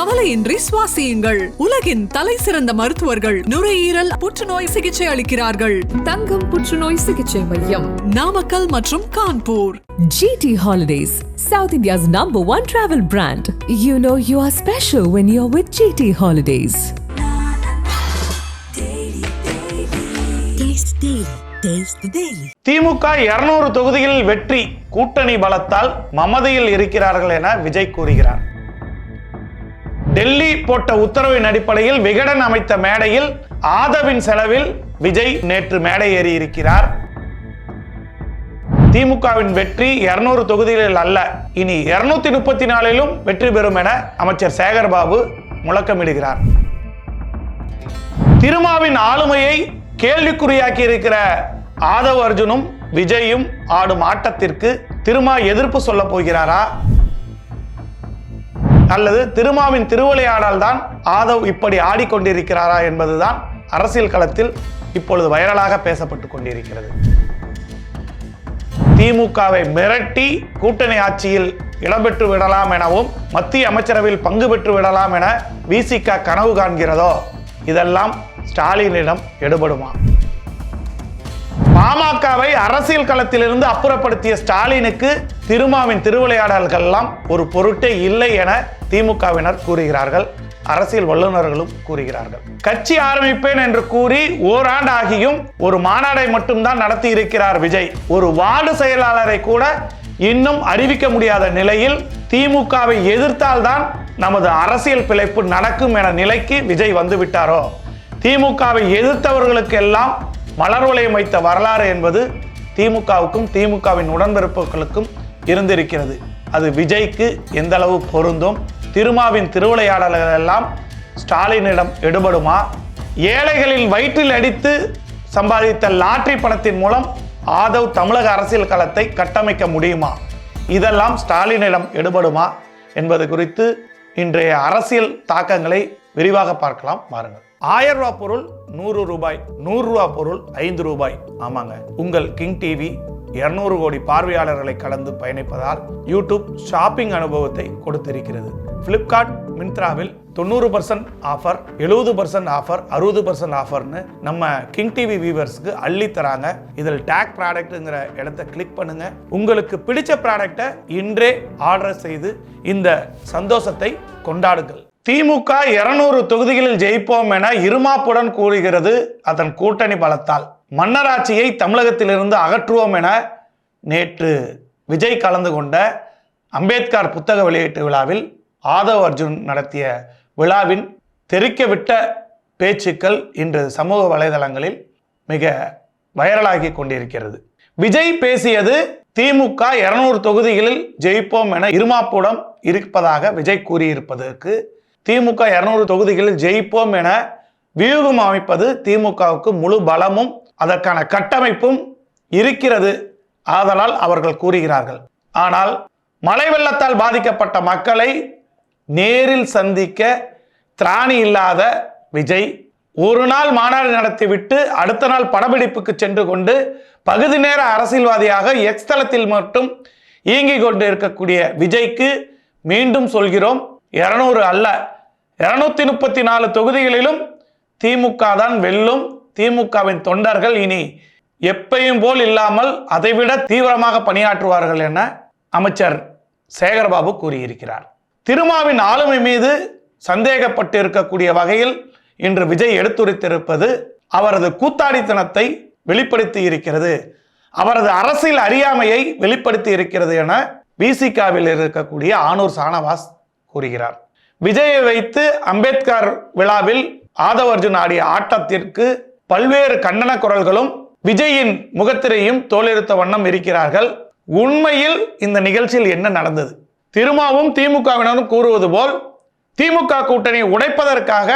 கவலையின்றி சுவாசியுங்கள். உலகின் தலை சிறந்த மருத்துவர்கள் நுரையீரல் புற்றுநோய் சிகிச்சை அளிக்கிறார்கள். தங்கம் புற்றுநோய் சிகிச்சை மையம், நாமக்கல் மற்றும் Kanpur. GT Holidays, South India's #1 travel brand. You know you are special when you're with GT Holidays. திமுக 200 தொகுதிகளில் வெற்றி, கூட்டணி பலத்தால் மமதையில் இருக்கிறார்கள் என விஜய் கூறுகிறார். டெல்லி போட்ட உத்தரவின் அடிப்படையில் விகடன் அமைத்த மேடையில் ஆதவின் செலவில் விஜய் நேற்று மேடை ஏறி இருக்கிறார். திமுகவின் வெற்றி 200 தொகுதிகளில் அல்ல, இனி 234லும் வெற்றி பெறும் என அமைச்சர் சேகர்பாபு முழக்கமிடுகிறார். திருமாவின் ஆளுமையை கேள்விக்குறியாக்கி இருக்கிற ஆதவ் அர்ஜுனும் விஜயும் ஆடும் ஆட்டத்திற்கு திருமா எதிர்ப்பு சொல்ல போகிறாரா, அல்லது திருமாவின் திருவிளையாடல் தான் ஆதவ் இப்படி ஆடிக்கொண்டிருக்கிறாரா என்பதுதான் அரசியல் களத்தில் இப்பொழுது வைரலாக பேசப்பட்டுக் கொண்டிருக்கிறது. திமுகவை மிரட்டி கூட்டணி ஆட்சியில் இடம்பெற்று விடலாம் எனவும் மத்திய அமைச்சரவையில் பங்கு பெற்று விடலாம் என விசிக கனவு காண்கிறதோ, இதெல்லாம் ஸ்டாலினிடம் எடுபடுமா? பாமகவை அரசியல் களத்திலிருந்து அப்புறப்படுத்திய ஸ்டாலினுக்கு திருமாவின் திருவிளையாடல்கள் எல்லாம் ஒரு பொருட்டே இல்லை என திமுகவினர் கூறுகிறார்கள். அரசியல் வல்லுநர்களும் கூறுகிறார்கள். கட்சி ஆரம்பிப்பேன் என்று கூறி ஓராண்டு ஆகியும் ஒரு மாநாடை மட்டும்தான் நடத்தி இருக்கிறார் விஜய். ஒரு வார்டு செயலாளரை கூட இன்னும் அறிவிக்க முடியாத நிலையில் திமுகவை எதிர்த்தால்தான் நமது அரசியல் பிழைப்பு நடக்கும் என நிலைக்கு விஜய் வந்து விட்டாரோ? திமுகவை எதிர்த்தவர்களுக்கு எல்லாம் மலர் வளையம் வைத்த வரலாறு என்பது திமுகவுக்கும் திமுகவின் உடன்பிறப்புகளுக்கும் இருந்திருக்கிறது. அது விஜய்க்கு எந்த அளவு பொருந்தும்? திருமாவின் திருவிளையாடல்கள் எல்லாம் ஸ்டாலினிடம் எடுபடுமா? ஏழைகளின் வயிற்றில் அடித்து சம்பாதித்த லாட்டரி பணத்தின் மூலம் ஆதவ் தமிழக அரசியல் களத்தை கட்டமைக்க முடியுமா? இதெல்லாம் ஸ்டாலினிடம் எடுபடுமா என்பது குறித்து இன்றைய அரசியல் தாக்கங்களை விரிவாக பார்க்கலாம். வாருங்கள். 1000 ரூபாய் பொருள் 100 ரூபாய், 100 ரூபாய் பொருள் 5 ரூபாய். ஆமாங்க, உங்கள் கிங் டிவி 200 கோடி பார்வையாளர்களை கடந்து பயணிப்பதால் யூடியூப் ஷாப்பிங் அனுபவத்தை கொடுத்திருக்கிறது. பிளிப்கார்ட், மிந்த்ராவில் 90% ஆஃபர், 70% ஆஃபர், 60% ஆஃபர்னு நம்ம கிங் டிவி வியூவர்ஸ்க்கு அள்ளி தராங்க. இதில் டேக் ப்ராடக்ட்ங்கிற இடத்தை கிளிக் பண்ணுங்க. உங்களுக்கு பிடிச்ச ப்ராடக்டை இன்றே ஆர்டர் செய்து இந்த சந்தோஷத்தை கொண்டாடுங்கள். திமுக 200 தொகுதிகளில் ஜெயிப்போம் என இருமாப்புடன் கூறுகிறது. அதன் கூட்டணி பலத்தால் மன்னராட்சியை தமிழகத்திலிருந்து அகற்றுவோம் என நேற்று விஜய் கலந்து கொண்ட அம்பேத்கர் புத்தக வெளியீட்டு விழாவில் ஆதவ் அர்ஜுன் நடத்திய விழாவின் தெரிக்கவிட்ட பேச்சுக்கள் இன்று சமூக வலைதளங்களில் மிக வைரலாகி கொண்டிருக்கிறது. விஜய் பேசியது திமுக 200 தொகுதிகளில் ஜெயிப்போம் என இருமாப்புடன் இருப்பதாக விஜய் கூறியிருப்பதற்கு திமுக 200 தொகுதிகளில் ஜெயிப்போம் என வியூகம் அமைப்பது திமுகவுக்கு முழு பலமும் அதற்கான கட்டமைப்பும் இருக்கிறது. ஆதலால் அவர்கள் கூறுகிறார்கள். ஆனால் மழை வெள்ளத்தால் பாதிக்கப்பட்ட மக்களை நேரில் சந்திக்க திராணி இல்லாத விஜய் ஒரு நாள் மாநாடு நடத்திவிட்டு அடுத்த நாள் படப்பிடிப்புக்கு சென்று கொண்டு பகுதி நேர அரசியல்வாதியாக எக்ஸ் தளத்தில் மட்டும் இயங்கிக் கொண்டு இருக்கக்கூடிய விஜய்க்கு மீண்டும் சொல்கிறோம், 200 அல்ல 234 தொகுதிகளிலும் திமுக தான் வெல்லும். திமுகவின் தொண்டர்கள் இனி எப்பையும் போல் இல்லாமல் அதைவிட தீவிரமாக பணியாற்றுவார்கள் என அமைச்சர் சேகர்பாபு கூறியிருக்கிறார். திருமாவின் ஆளுமை மீது சந்தேகப்பட்டு இருக்கக்கூடிய வகையில் இன்று விஜய் எடுத்துரைத்திருப்பது அவரது கூத்தாடித்தனத்தை வெளிப்படுத்தி இருக்கிறது, அவரது அரசியல் அறியாமையை வெளிப்படுத்தி இருக்கிறது என விசிகாவில் இருக்கக்கூடிய ஆனூர் சானவாஸ் கூறுகிறார். விஜயை வைத்து அம்பேத்கர் விழாவில் ஆதவ் அர்ஜுன் ஆடிய ஆட்டத்திற்கு பல்வேறு கண்டன குரல்களும் விஜயின் முகத்திரையும் தோலெடுத்த வண்ணம் இருக்கிறார்கள். உண்மையில் இந்த நிகழ்ச்சியில் என்ன நடந்தது? திருமாவும் திமுகவினரும் கூறுவது போல் திமுக கூட்டணி உடைப்பதற்காக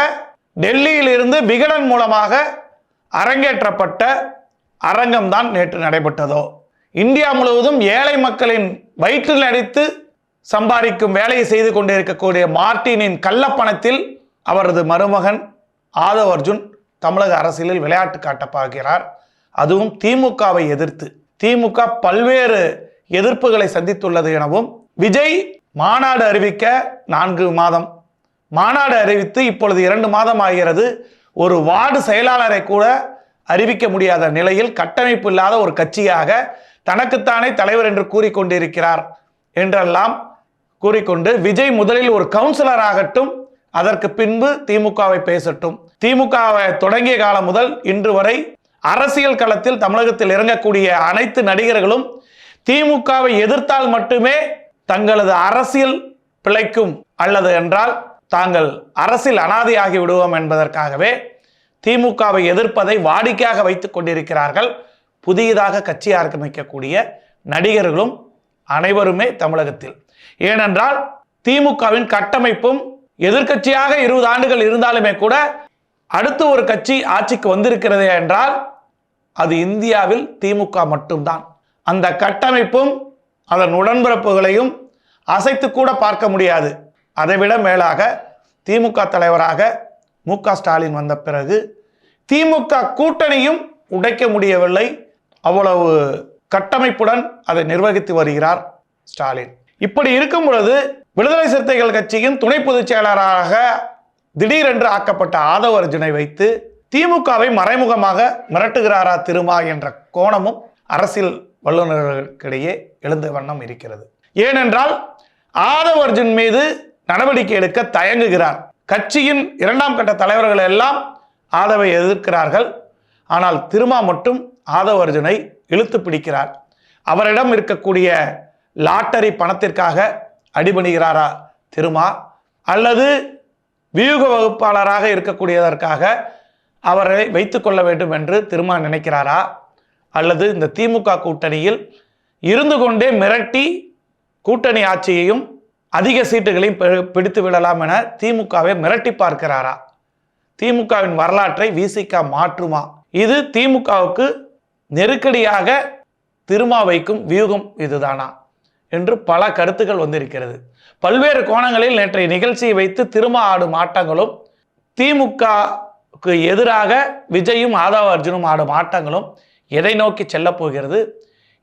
டெல்லியில் இருந்து விகடன் மூலமாக அரங்கேற்றப்பட்ட அரங்கம்தான் நேற்று நடைபெற்றதோ? இந்தியா முழுவதும் ஏழை மக்களின் வயிற்றில் அடித்து சம்பாதிக்கும் வேலையை செய்து கொண்டிருக்கக்கூடிய மார்டினின் கள்ளப்பணத்தில் அவரது மருமகன் ஆதவ் அர்ஜுன் தமிழக அரசியலில் விளையாட்டு காட்ட பார்க்கிறார். அதுவும் திமுகவை எதிர்த்து. திமுக பல்வேறு எதிர்ப்புகளை சந்தித்துள்ளது எனவும் விஜய் மாநாடு அறிவிக்க 4 மாதம், மாநாடு அறிவித்து இப்பொழுது 2 மாதம் ஆகிறது. ஒரு வார்டு செயலாளரை கூட அறிவிக்க முடியாத நிலையில் கட்டமைப்பு இல்லாத ஒரு கட்சியாக தனக்குத்தானே தலைவர் என்று கூறிக்கொண்டிருக்கிறார் என்றெல்லாம் கூறிக்கொண்டு விஜய் முதலில் ஒரு கவுன்சிலர் ஆகட்டும், அதற்கு பின்பு திமுகவை பேசட்டும். திமுகவை தொடங்கிய காலம் முதல் இன்று வரை அரசியல் களத்தில் தமிழகத்தில் இறங்கக்கூடிய அனைத்து நடிகர்களும் திமுகவை எதிர்த்தால் மட்டுமே தங்களது அரசியல் பிழைக்கும், அல்லது என்றால் தாங்கள் அரசியல் அனாதையாகி விடுவோம் என்பதற்காகவே திமுகவை எதிர்ப்பதை வாடிக்கையாக வைத்துக் கொண்டிருக்கிறார்கள். புதியதாக கட்சி ஆரம்பிக்கக்கூடிய நடிகர்களும் அனைவருமே தமிழகத்தில். ஏனென்றால் திமுகவின் கட்டமைப்பும் எதிர்க்கட்சியாக 20 ஆண்டுகள் இருந்தாலுமே கூட அடுத்து ஒரு கட்சி ஆட்சிக்கு வந்திருக்கிறது என்றால் அது இந்தியாவில் திமுக மட்டும்தான். அந்த கட்டமைப்பும் அதன் உடன்பிறப்புகளையும் அசைத்து கூட பார்க்க முடியாது. அதைவிட மேலாக திமுக தலைவராக மு.க. ஸ்டாலின் வந்த பிறகு திமுக கூட்டணியும் உடைக்க முடியவில்லை. அவ்வளவு கட்டமைப்புடன் அதை நிர்வகித்து வருகிறார் ஸ்டாலின். இப்படி இருக்கும் பொழுது விடுதலை சிறுத்தைகள் கட்சியின் துணை பொதுச் செயலாளராக திடீரென்று ஆக்கப்பட்ட ஆதவ அர்ஜுனை வைத்து திமுகவை மறைமுகமாக மிரட்டுகிறாரா திருமா என்ற கோணமும் அரசியல் வல்லுநர்களுக்கிடையே எழுந்த வண்ணம் இருக்கிறது. ஏனென்றால் ஆதவ அர்ஜுன் மீது நடவடிக்கை எடுக்க தயங்குகிறார். கட்சியின் 2ஆம் கட்ட தலைவர்கள் எல்லாம் ஆதவை எதிர்க்கிறார்கள். ஆனால் திருமா மட்டும் ஆதவ அர்ஜுனை இழுத்து பிடிக்கிறார். அவரிடம் இருக்கக்கூடிய லாட்டரி பணத்திற்காக அடிபணிகிறாரா திருமா, அல்லது வியூக வகுப்பாளராக இருக்கக்கூடியதற்காக அவரை வைத்துக் கொள்ள வேண்டும் என்று திருமா நினைக்கிறாரா, அல்லது இந்த திமுக கூட்டணியில் இருந்து கொண்டே மிரட்டி கூட்டணி ஆட்சியையும் அதிக சீட்டுகளையும் பிடித்து விடலாம் என திமுகவை மிரட்டி பார்க்கிறாரா? திமுகவின் வரலாற்றை விசிக மாற்றுமா? இது திமுகவுக்கு நெருக்கடியாக திருமா வைக்கும் வியூகம் இதுதானா என்று பல கருத்துக்கள் வந்திருக்கிறது. பல்வேறு கோணங்களில் நேற்றைய நிகழ்ச்சியை வைத்து திருமா ஆடும் ஆட்டங்களும் திமுகவுக்கு எதிராக விஜயும் ஆதவ அர்ஜுனும் ஆடும் ஆட்டங்களும் எதை நோக்கி செல்ல போகிறது,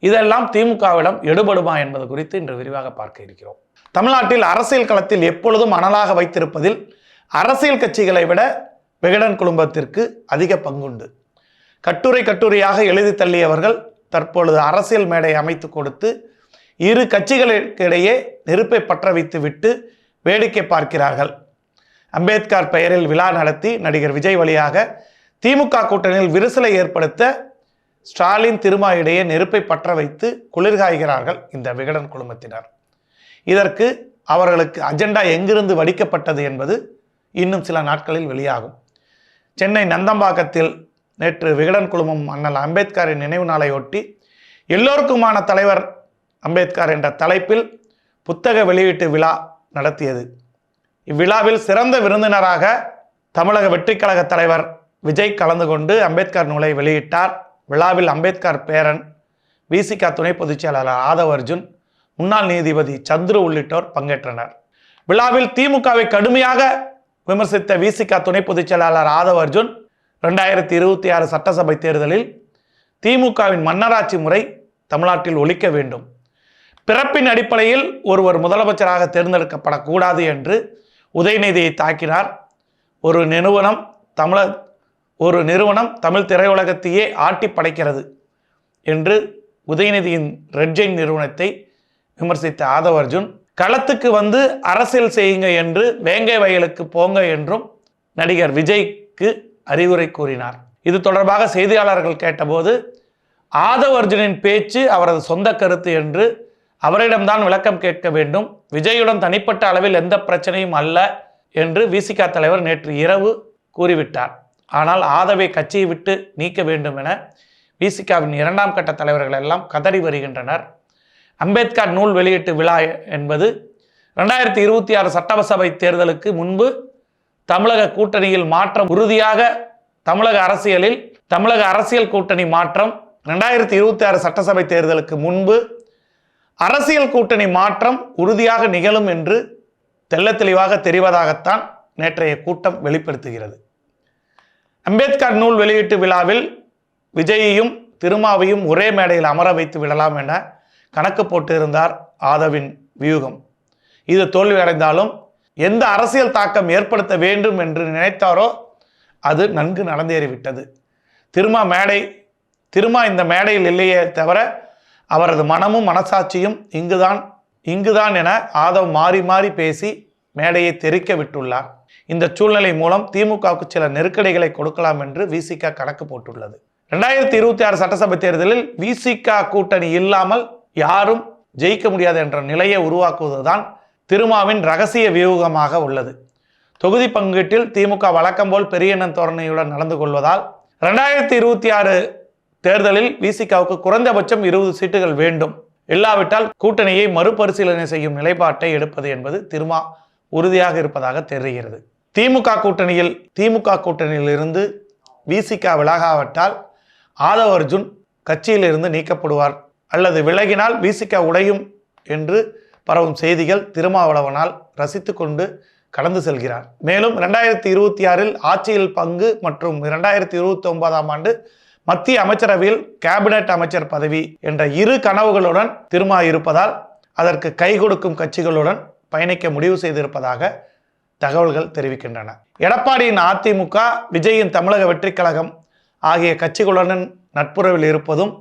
இதெல்லாம் திமுகவிடம் எடுபடுமா என்பது குறித்து இன்று விரிவாக பார்க்க இருக்கிறோம். தமிழ்நாட்டில் அரசியல் களத்தில் எப்பொழுதும் அனலாக வைத்திருப்பதில் அரசியல் கட்சிகளை விட விகடன் குடும்பத்திற்கு அதிக பங்குண்டு. கட்டுரையாக எழுதி தள்ளியவர்கள் தற்பொழுது அரசியல் மேடை அமைத்து கொடுத்து இரு கட்சிகளுக்கிடையே நெருப்பை பற்ற வைத்து விட்டு வேடிக்கை பார்க்கிறார்கள். அம்பேத்கர் பெயரில் விழா நடத்தி நடிகர் விஜய் வழியாக திமுக கூட்டணியில் விரிசலை ஏற்படுத்த ஸ்டாலின் திருமா இடையே நெருப்பை பற்ற வைத்து குளிர்காய்கிறார்கள் இந்த விகடன் குழுமத்தினர். இதற்கு அவர்களுக்கு அஜெண்டா எங்கிருந்து வடிக்கப்பட்டது என்பது இன்னும் சில நாட்களில் வெளியாகும். சென்னை நந்தம்பாக்கத்தில் நேற்று விகடன் குழுமம் அண்ணல் அம்பேத்கரின் நினைவு நாளை ஒட்டி எல்லோருக்குமான தலைவர் அம்பேத்கர் என்ற தலைப்பில் புத்தக வெளியீட்டு விழா நடத்தியது. இவ்விழாவில் சிறந்த விருந்தினராக தமிழக வெற்றி கழக தலைவர் விஜய் கலந்து கொண்டு அம்பேத்கர் நூலை வெளியிட்டார். விழாவில் அம்பேத்கர் பேரன் விசிக துணை பொதுச் செயலாளர் ஆதவ அர்ஜுன், முன்னாள் நீதிபதி சந்துரு உள்ளிட்டோர் பங்கேற்றனர். விழாவில் திமுகவை கடுமையாக விமர்சித்த விசிக துணை பொதுச் செயலாளர் ஆதவ அர்ஜுன் 2026 சட்டசபை தேர்தலில் திமுகவின் மன்னராட்சி முறை தமிழ்நாட்டில் ஒழிக்க வேண்டும், பிறப்பின் அடிப்படையில் ஒருவர் முதலமைச்சராக தேர்ந்தெடுக்கப்படக்கூடாது என்று உதயநிதியை தாக்கினார். ஒரு நிறுவனம் தமிழ் திரையுலகத்தையே ஆட்டி படைக்கிறது என்று உதயநிதியின் ரெட் ஜெயின் நிறுவனத்தை விமர்சித்த ஆதவ அர்ஜுன் களத்துக்கு வந்து அரசியல் செய்யுங்க என்று வேங்கை வயலுக்கு போங்க என்றும் நடிகர் விஜய்க்கு அறிவுரை கூறினார். இது தொடர்பாக செய்தியாளர்கள் கேட்டபோது ஆதவ அர்ஜுனின் பேச்சு அவரது சொந்த கருத்து என்று அவரிடம்தான் விளக்கம் கேட்க வேண்டும், விஜயுடன் தனிப்பட்ட அளவில் எந்த பிரச்சனையும் அல்ல என்று விசிக தலைவர் நேற்று இரவு கூறிவிட்டார். ஆனால் ஆதவை கட்சியை விட்டு நீக்க வேண்டும் என விசிகவின் 2ஆம் கட்ட தலைவர்கள் எல்லாம் கதறி வருகின்றனர். அம்பேத்கர் நூல் வெளியீட்டு விழா என்பது 2026 சட்டசபை தேர்தலுக்கு முன்பு தமிழக கூட்டணியில் மாற்றம் உறுதியாக, தமிழக அரசியல் கூட்டணி மாற்றம் 2026 சட்டசபை தேர்தலுக்கு முன்பு அரசியல் கூட்டணி மாற்றம் உறுதியாக நிகழும் என்று தெள்ளத் தெளிவாக தெரிவதாகத்தான் நேற்றைய கூட்டம் வெளிப்படுத்துகிறது. அம்பேத்கர் நூல் வெளியீட்டு விழாவில் விஜயையும் திருமாவையும் ஒரே மேடையில் அமர வைத்து விடலாம் என கணக்கு போட்டிருந்தார் ஆதவின் வியூகம். இது தோல்வி அடைந்தாலும் எந்த அரசியல் தாக்கம் ஏற்படுத்த வேண்டும் என்று நினைத்தாரோ அது நன்கு நடந்தேறிவிட்டது. திருமா இந்த மேடையில் இல்லையே தவிர அவரது மனமும் மனசாட்சியும் இங்குதான் என ஆதவ் மாறி மாறி பேசி மேடையை தெறிக்க விட்டுள்ளார். இந்த சூழ்நிலை மூலம் திமுகவுக்கு சில நெருக்கடிகளை கொடுக்கலாம் என்று விசிக கணக்கு போட்டுள்ளது. 2026 சட்டசபை தேர்தலில் விசிக கூட்டணி இல்லாமல் யாரும் ஜெயிக்க முடியாது என்ற நிலையை உருவாக்குவதுதான் திருமாவின் ரகசிய வியூகமாக உள்ளது. தொகுதி பங்கீட்டில் திமுக வழக்கம் போல் பெரிய எண்ணம் தோரணையுடன் நடந்து கொள்வதால் 2026 தேர்தலில் விசிகவுக்கு குறைந்தபட்சம் 20 சீட்டுகள் வேண்டும். இல்லாவிட்டால் கூட்டணியை மறுபரிசீலனை செய்யும் நிலைப்பாட்டை எடுப்பது என்பது திருமா உறுதியாக இருப்பதாக தெரிகிறது. திமுக கூட்டணியில் இருந்து விசிக விலகாவிட்டால் ஆதவ் அர்ஜுன் கட்சியிலிருந்து நீக்கப்படுவார் அல்லது விலகினால் விசிக உடையும் என்று பரவும் செய்திகள் திருமாவளவனால் ரசித்து கொண்டு கடந்து செல்கிறார். மேலும் 2026 ஆட்சியில் பங்கு மற்றும் 2029 ஆண்டு மத்திய அமைச்சரவையில் கேபினெட் அமைச்சர் பதவி என்ற இரு கனவுகளுடன் திருமா இருப்பதால் அதற்கு கை கொடுக்கும் கட்சிகளுடன் பயணிக்க முடிவு செய்திருப்பதாக தகவல்கள் தெரிவிக்கின்றன. எடப்பாடியின் அதிமுக, விஜயின் தமிழக வெற்றிக் கழகம் ஆகிய கட்சிகளுடன் நட்புறவில் இருப்பதும்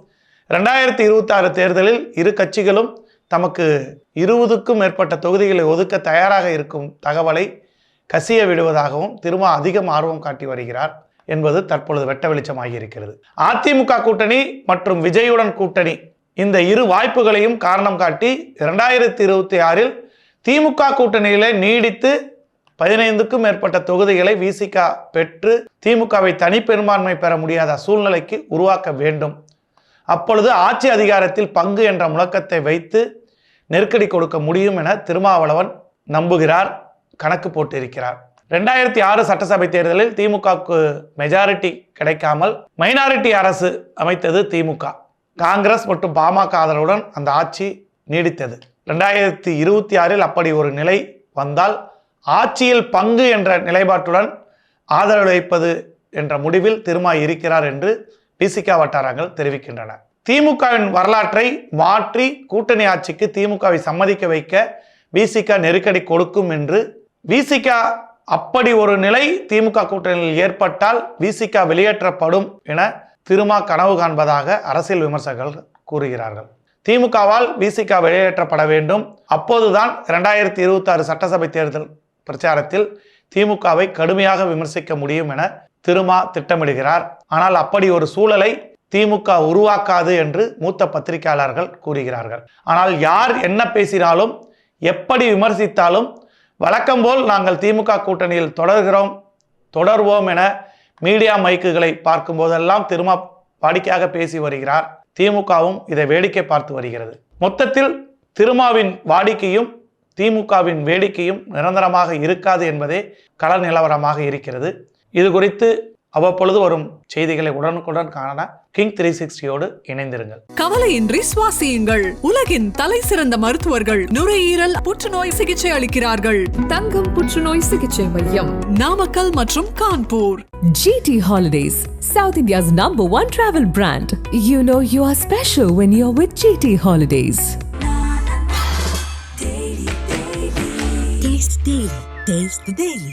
2026 தேர்தலில் இரு கட்சிகளும் தமக்கு 20க்கும் மேற்பட்ட தொகுதிகளை ஒதுக்க தயாராக இருக்கும் தகவலை கசிய விடுவதாகவும் திருமா அதிகம் ஆர்வம் காட்டி வருகிறார் என்பது தற்பொழுது வெட்ட வெளிச்சமாகி இருக்கிறது. அதிமுக கூட்டணி மற்றும் விஜயுடன் கூட்டணி இந்த இரு வாய்ப்புகளையும் காரணம் காட்டி 2026 திமுக கூட்டணியிலே நீடித்து 15க்கும் மேற்பட்ட தொகுதிகளை விசிக பெற்று திமுகவை தனிப்பெரும்பான்மை பெற முடியாத சூழ்நிலைக்கு உருவாக்க வேண்டும். அப்பொழுது ஆட்சி அதிகாரத்தில் பங்கு என்ற முழக்கத்தை வைத்து நெருக்கடி கொடுக்க முடியும் என திருமாவளவன் நம்புகிறார், கணக்கு போட்டிருக்கிறார். 2006 சட்டசபை தேர்தலில் திமுகவுக்கு மெஜாரிட்டி கிடைக்காமல் மைனாரிட்டி அரசு அமைத்தது திமுக. காங்கிரஸ் மற்றும் பாமக ஆதரவுடன் அந்த ஆட்சி நீடித்தது. 2026 அப்படி ஒரு நிலை வந்தால் ஆட்சியில் பங்கு என்ற நிலைப்பாட்டுடன் ஆதரவளிப்பது என்ற முடிவில் திருமா இருக்கிறார் என்று விசிக வட்டாரங்கள் தெரிவிக்கின்றன. திமுகவின் வரலாற்றை மாற்றி கூட்டணி ஆட்சிக்கு திமுகவை சம்மதிக்க வைக்க விசிக நெருக்கடி கொடுக்கும் என்று விசிக அப்படி ஒரு நிலை திமுக கூட்டணியில் ஏற்பட்டால் விசிக வெளியேற்றப்படும் என திருமா கனவு காண்பதாக அரசியல் விமர்சகர்கள் கூறுகிறார்கள். திமுகவால் விசிக வெளியேற்றப்பட வேண்டும். அப்போதுதான் 2026 சட்டசபை தேர்தல் பிரச்சாரத்தில் திமுகவை கடுமையாக விமர்சிக்க முடியும் என திருமா திட்டமிடுகிறார். ஆனால் அப்படி ஒரு சூழலை திமுக உருவாக்காது என்று மூத்த பத்திரிகையாளர்கள் கூறுகிறார்கள். ஆனால் யார் என்ன பேசினாலும் எப்படி விமர்சித்தாலும் வழக்கம் போல் நாங்கள் திமுக கூட்டணியில் தொடர்வோம் என மீடியா மைக்குகளை பார்க்கும் போதெல்லாம் திருமா வாடிக்கையாக பேசி வருகிறார். திமுகவும் இதை வேடிக்கை பார்த்து வருகிறது. மொத்தத்தில் திருமாவின் வாடிக்கையும் திமுகவின் வேடிக்கையும் நிரந்தரமாக இருக்காது என்பதே கள நிலவரமாக இருக்கிறது. இது குறித்து அவ்வப்பொழுது வரும் செய்திகளை உடனுக்குடன் காண கிங் 360யோடு இணைந்திருங்கள். கவலையின்றி சுவாசியுங்கள். உலகின் தலை சிறந்த மருத்துவர்கள் நுரையீரல் புற்றுநோய் சிகிச்சை அளிக்கிறார்கள். தங்கம் புற்றுநோய் சிகிச்சை மையம், நாமக்கல் மற்றும் Kanpur. GT Holidays, South India's #1 travel brand. You know you are special when you're with GT Holidays. Taste the daily.